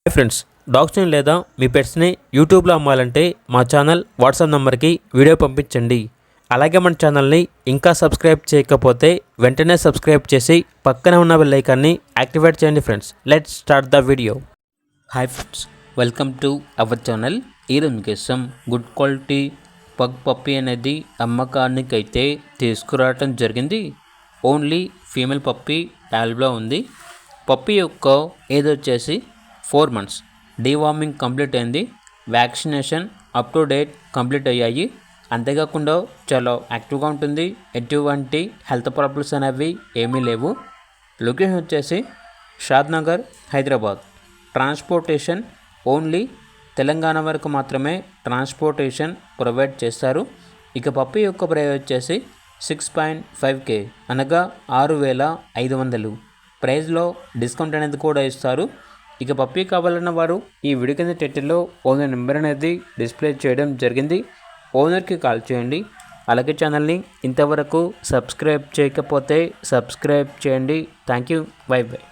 Hi friends, డాగ్స్ని లేదా మీ పెట్స్ని యూట్యూబ్లో అమ్మాలంటే మా ఛానల్ వాట్సాప్ నెంబర్కి వీడియో పంపించండి. అలాగే మన ఛానల్ని ఇంకా సబ్స్క్రైబ్ చేయకపోతే వెంటనే సబ్స్క్రైబ్ చేసి పక్కనే ఉన్న బెల్ ఐకాన్ని యాక్టివేట్ చేయండి. Friends, let's start the video. Hi friends, welcome to our channel. ఈరోజు మీకోసం గుడ్ క్వాలిటీ పగ్ పప్పీ అనేది అమ్మకానికి అయితే తీసుకురావటం జరిగింది. ఓన్లీ ఫీమేల్ పప్పీ అవైలబుల్లో ఉంది. పప్పీ యొక్క ఏజ్ వచ్చేసి 4 months. డీవార్మింగ్ కంప్లీట్ అయింది. Vaccination up to date complete అయ్యాయి. అంతేకాకుండా చాలా యాక్టివ్గా ఉంటుంది. ఎటువంటి హెల్త్ ప్రాబ్లమ్స్ అనేవి ఏమీ లేవు. లొకేషన్ వచ్చేసి షాద్నగర్, హైదరాబాద్. ట్రాన్స్పోర్టేషన్ ఓన్లీ తెలంగాణ వరకు మాత్రమే ట్రాన్స్పోర్టేషన్ ప్రొవైడ్ చేస్తారు. ఇక పప్పీ యొక్క ప్రైస్ వచ్చేసి 6.5K అనగా 6,500. ప్రైస్లో డిస్కౌంట్ అనేది కూడా ఇస్తారు. ఇక పప్పీ కావాలన్న వారు ఈ వీడియో కింద టైటిల్లో ఓనర్ నెంబర్ అనేది డిస్ప్లే చేయడం జరిగింది. ఓనర్కి కాల్ చేయండి. అలాగే ఛానల్ని ఇంతవరకు సబ్స్క్రైబ్ చేయకపోతే సబ్స్క్రైబ్ చేయండి. Thank you. By by.